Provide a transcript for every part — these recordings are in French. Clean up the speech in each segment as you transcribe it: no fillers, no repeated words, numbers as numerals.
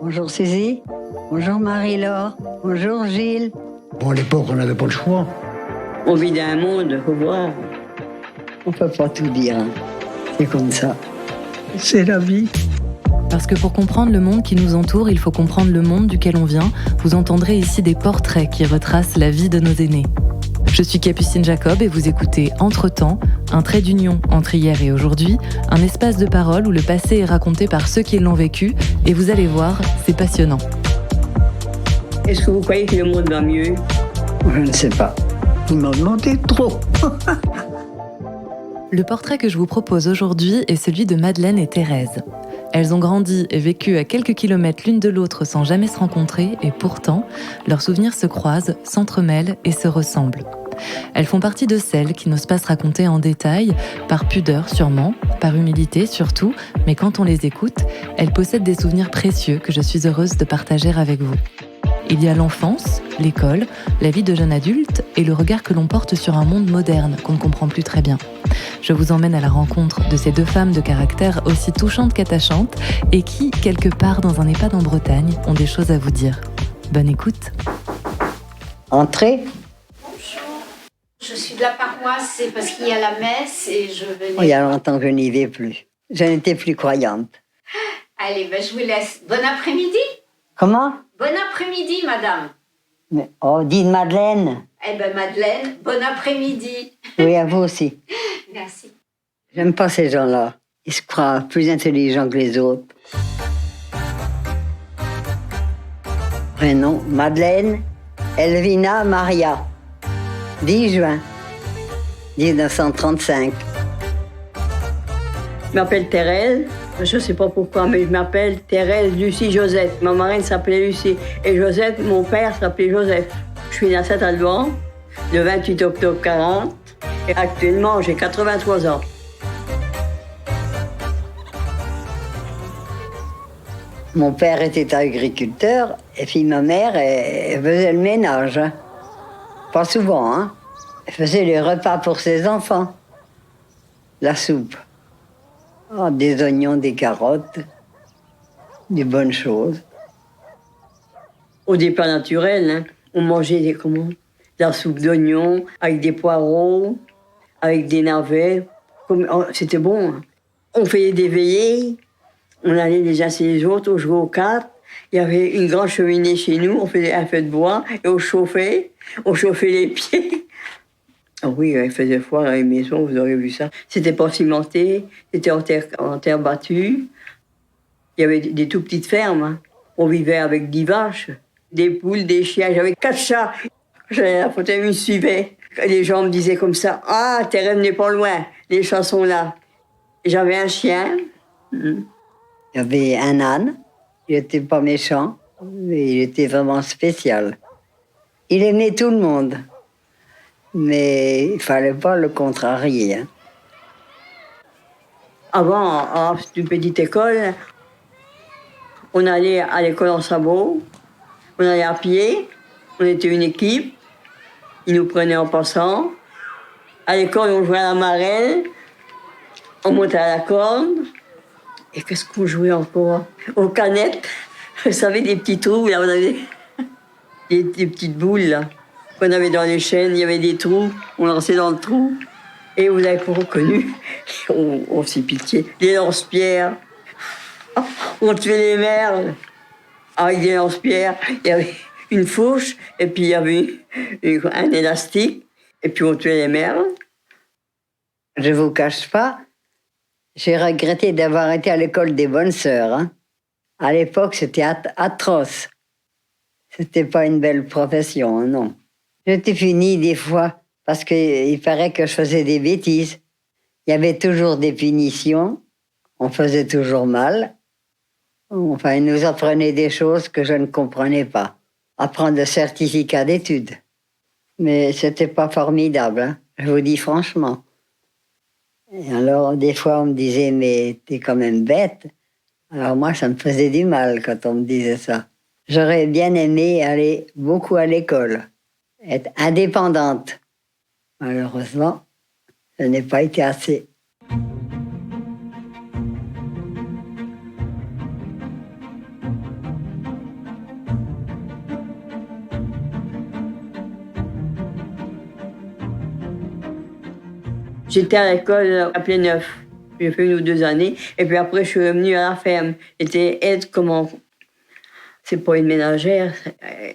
Bonjour Suzy. Bonjour Marie-Laure. Bonjour Gilles. Bon, à l'époque, on n'avait pas le choix. On vit dans un monde, faut voir. On peut pas tout dire, hein. C'est comme ça. C'est la vie. Parce que pour comprendre le monde qui nous entoure, il faut comprendre le monde duquel on vient. Vous entendrez ici des portraits qui retracent la vie de nos aînés. Je suis Capucine Jacob et vous écoutez Entre-temps, un trait d'union entre hier et aujourd'hui, un espace de parole où le passé est raconté par ceux qui l'ont vécu, et vous allez voir, c'est passionnant. Est-ce que vous croyez que le monde va mieux? Je ne sais pas. Vous m'en demandez trop. Le portrait que je vous propose aujourd'hui est celui de Madeleine et Thérèse. Elles ont grandi et vécu à quelques kilomètres l'une de l'autre sans jamais se rencontrer, et pourtant, leurs souvenirs se croisent, s'entremêlent et se ressemblent. Elles font partie de celles qui n'osent pas se raconter en détail, par pudeur sûrement, par humilité surtout, mais quand on les écoute, elles possèdent des souvenirs précieux que je suis heureuse de partager avec vous. Il y a l'enfance, l'école, la vie de jeune adulte et le regard que l'on porte sur un monde moderne qu'on ne comprend plus très bien. Je vous emmène à la rencontre de ces deux femmes de caractère aussi touchantes qu'attachantes et qui, quelque part dans un EHPAD en Bretagne, ont des choses à vous dire. Bonne écoute. Entrez. Je suis de la paroisse, c'est parce qu'il y a la messe et je venais... Oh, il y a longtemps que je n'y vais plus. Je n'étais plus croyante. Allez, ben, je vous laisse. Bon après-midi. Comment? Bon après-midi, madame. Mais, oh, dites Madeleine. Eh ben, Madeleine, bon après-midi. Oui, à vous aussi. Merci. J'aime pas ces gens-là. Ils se croient plus intelligents que les autres. Prénom, Madeleine Elvina Maria. 10 juin 1935. Je m'appelle Thérèse. Je ne sais pas pourquoi, mais je m'appelle Thérèse Lucie Josette. Ma marraine s'appelait Lucie. Et Josette, mon père s'appelait Joseph. Je suis née à Saint-Alban le 28 octobre 40. Et actuellement, j'ai 83 ans. Mon père était agriculteur et puis ma mère elle faisait le ménage. Hein. Pas souvent, hein. Elle faisait les repas pour ses enfants. La soupe. Oh, des oignons, des carottes, des bonnes choses. Au des plats naturels, hein, on mangeait de la soupe d'oignons avec des poireaux, avec des navets. C'était bon. Hein. On faisait des veillées, on allait les uns chez les autres, on jouait aux cartes. Il y avait une grande cheminée chez nous, on faisait un feu de bois et on chauffait les pieds. Oh oui, il faisait froid dans les maisons, vous aurez vu ça. C'était pas cimenté, c'était en terre battue. Il y avait des tout petites fermes. Hein. On vivait avec 10 vaches, des poules, des chiens. J'avais 4 chats. J'allais à la fauteuil, ils me suivaient. Les gens me disaient comme ça, « Ah, Thérèse n'est pas loin, les chats sont là. » J'avais un chien. Il y avait un âne. Il n'était pas méchant, mais il était vraiment spécial. Il aimait tout le monde. Mais il ne fallait pas le contrarier. Hein. Avant, c'était une petite école. On allait à l'école en sabot. On allait à pied. On était une équipe. Ils nous prenaient en passant. À l'école, on jouait à la marelle. On montait à la corde. Et qu'est-ce qu'on jouait encore? Aux canettes. Vous savez, des petits trous, là, on avait des petites boules, là. On avait dans les chaînes, il y avait des trous, on lançait dans le trou. Et vous n'avez pas reconnu, on s'est pitié. Les lance-pierres, on tuait les merles avec des lance-pierres. Il y avait une fourche, et puis il y avait un élastique, et puis on tuait les merles. Je ne vous cache pas, j'ai regretté d'avoir été à l'école des bonnes sœurs. Hein. À l'époque, c'était atroce. C'était pas une belle profession, hein, non. J'étais punie des fois parce qu'il paraît que je faisais des bêtises. Il y avait toujours des punitions. On faisait toujours mal. Enfin, ils nous apprenaient des choses que je ne comprenais pas. Apprendre le certificat d'études. Mais c'était pas formidable, hein, je vous dis franchement. Et alors, des fois, on me disait, mais t'es quand même bête. Alors moi, ça me faisait du mal quand on me disait ça. J'aurais bien aimé aller beaucoup à l'école. Être indépendante. Malheureusement, je n'ai pas été assez. J'étais à l'école à Pléneuf. J'ai fait 1 ou 2 années. Et puis après, je suis revenue à la ferme. J'étais aide, comment... C'est pas une ménagère,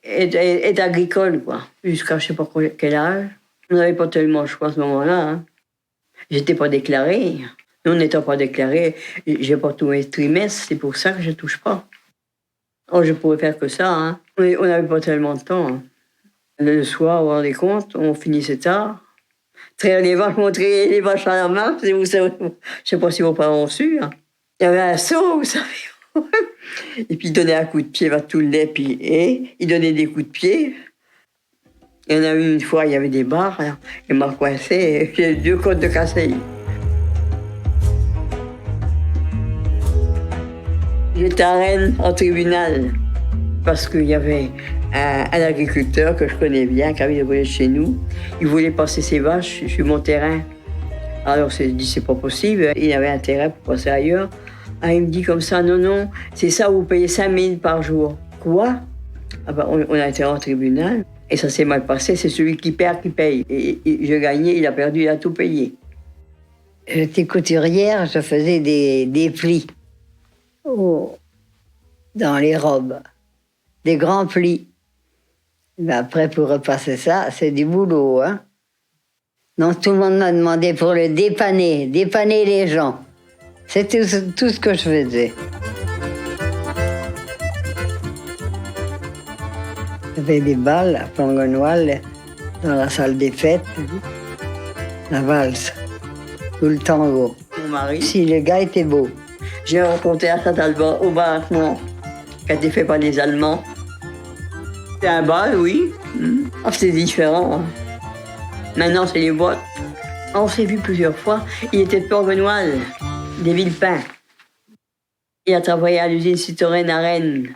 aide agricole, quoi. Jusqu'à je sais pas quel âge. On n'avait pas tellement le choix à ce moment-là. Hein. J'étais pas déclarée. Nous, on n'étant pas déclarés, j'ai pas tout mes trimestres. C'est pour ça que je touche pas. Oh, je pourrais faire que ça. Hein. On n'avait pas tellement de temps. Hein. Le soir, vous vous rendez compte, on finissait tard. Traire les vaches, montrer les vaches à la main. Je sais pas si vos parents ont su. Hein. Il y avait un seau, vous savez. Et puis il donnait un coup de pied vers tout le lait, puis il donnait des coups de pied. Il y en a eu une fois, il y avait des barres, là, il m'a coincé, j'ai 2 côtes de cassé. J'étais à Rennes, en tribunal, parce qu'il y avait un agriculteur que je connais bien, qui avait volé chez nous. Il voulait passer ses vaches sur mon terrain. Alors j'ai dit, c'est pas possible, il avait intérêt pour passer ailleurs. Ah, il me dit comme ça, non, c'est ça, vous payez 5 000 par jour. Quoi? Ah ben, on a été en tribunal et ça s'est mal passé, c'est celui qui perd qui paye. Et je gagnais, il a perdu, il a tout payé. J'étais couturière, je faisais des plis dans les robes, des grands plis. Mais après, pour repasser ça, c'est du boulot. Hein? Donc tout le monde m'a demandé pour le dépanner les gens. C'était tout ce que je faisais. J'avais des balles à Plangonoual, dans la salle des fêtes, la valse, ou le tango. Mon mari, Si le gars était beau. j'ai rencontré à Saint-Alban, au baraquement, qui a été fait par les Allemands. C'est un bal, oui. Ah, c'est différent. Hein. Maintenant, c'est les boîtes. On s'est vu plusieurs fois. Il était de Plangonoual. Des Villepins. Il a travaillé à l'usine Citroën à Rennes.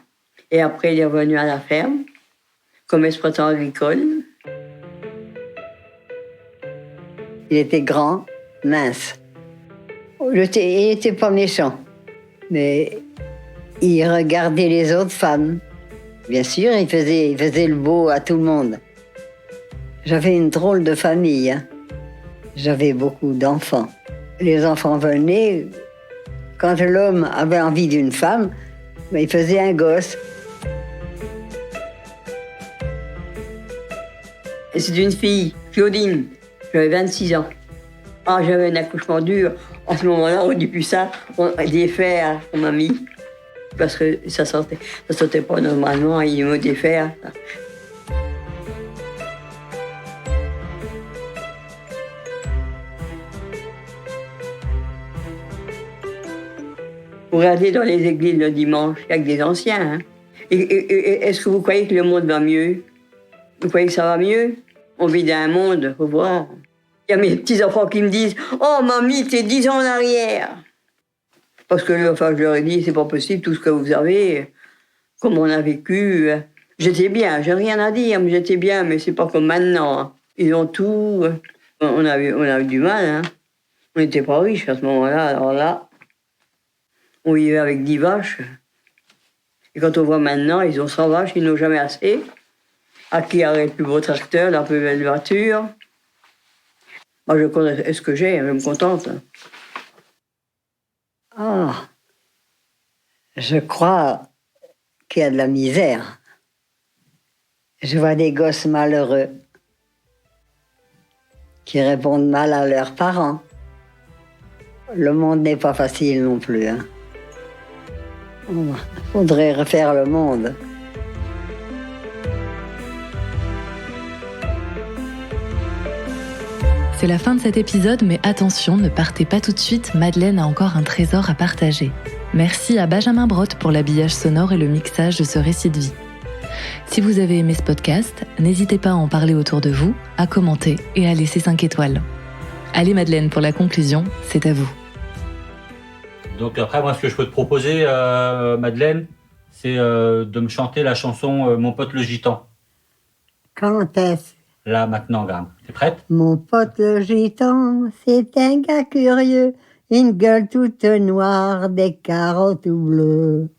Et après, il est revenu à la ferme, comme exploitant agricole. Il était grand, mince. Il était pas méchant, mais il regardait les autres femmes. Bien sûr, il faisait le beau à tout le monde. J'avais une drôle de famille. Hein. J'avais beaucoup d'enfants. Les enfants venaient, quand l'homme avait envie d'une femme, il faisait un gosse. Et c'est une fille, Claudine. J'avais 26 ans. Ah, j'avais un accouchement dur. À ce moment-là, on dit plus ça. Des fers, on m'a mis. Parce que ça sortait pas normalement, il me défaire. Vous regardez dans les églises le dimanche, il y a que des anciens. Hein. Et est-ce que vous croyez que le monde va mieux? Vous croyez que ça va mieux? On vit dans un monde, faut voir. Il y a mes petits-enfants qui me disent « Oh, mamie, t'es 10 ans en arrière !» Parce que enfin, je leur ai dit « C'est pas possible, tout ce que vous avez, comme on a vécu. » J'étais bien, j'ai rien à dire, mais j'étais bien, mais c'est pas comme maintenant. Hein. Ils ont tout. On a eu du mal. Hein. On n'était pas riches à ce moment-là, alors là... On vivait avec 10 vaches. Et quand on voit maintenant, ils ont 100 vaches, ils n'ont jamais assez. À qui a le plus beau tracteur, la plus belle voiture. Moi, je connais ce que j'ai, je me contente. Oh, je crois qu'il y a de la misère. Je vois des gosses malheureux qui répondent mal à leurs parents. Le monde n'est pas facile non plus. Hein. Il faudrait refaire le monde. C'est la fin de cet épisode, mais attention, ne partez pas tout de suite, Madeleine a encore un trésor à partager. Merci à Benjamin Brotte pour l'habillage sonore et le mixage de ce récit de vie. Si vous avez aimé ce podcast, n'hésitez pas à en parler autour de vous, à commenter et à laisser 5 étoiles. Allez Madeleine, pour la conclusion, c'est à vous. Donc après, moi, ce que je peux te proposer, Madeleine, c'est de me chanter la chanson Mon pote le gitan. Quand est-ce? Là, maintenant, Gram. T'es prête? Mon pote le gitan, c'est un gars curieux, une gueule toute noire, des carottes tout bleues.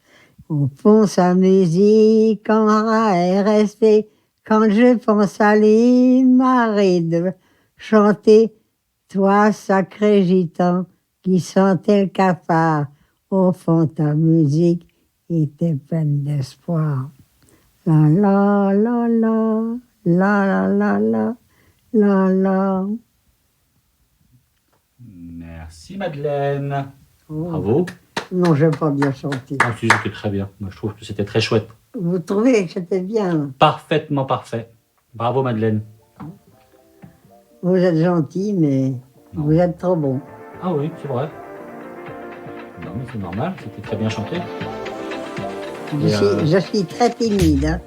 Au fond, sa musique en RSP, quand je pense à lui, m'arrête de chanter, Toi, sacré gitan, qui sentais le cafard, au fond ta musique était pleine d'espoir. La la la la, la la la la, la la. Merci Madeleine. Oh. Bravo. Non, j'ai pas bien chanté. Ah, si, c'était très bien. Moi, je trouve que c'était très chouette. Vous trouvez que c'était bien? Parfaitement parfait. Bravo Madeleine. Vous êtes gentil, mais Non. vous êtes trop bon. Ah oui, c'est vrai. Non, mais c'est normal, c'était très bien chanté. Je suis très timide. Hein.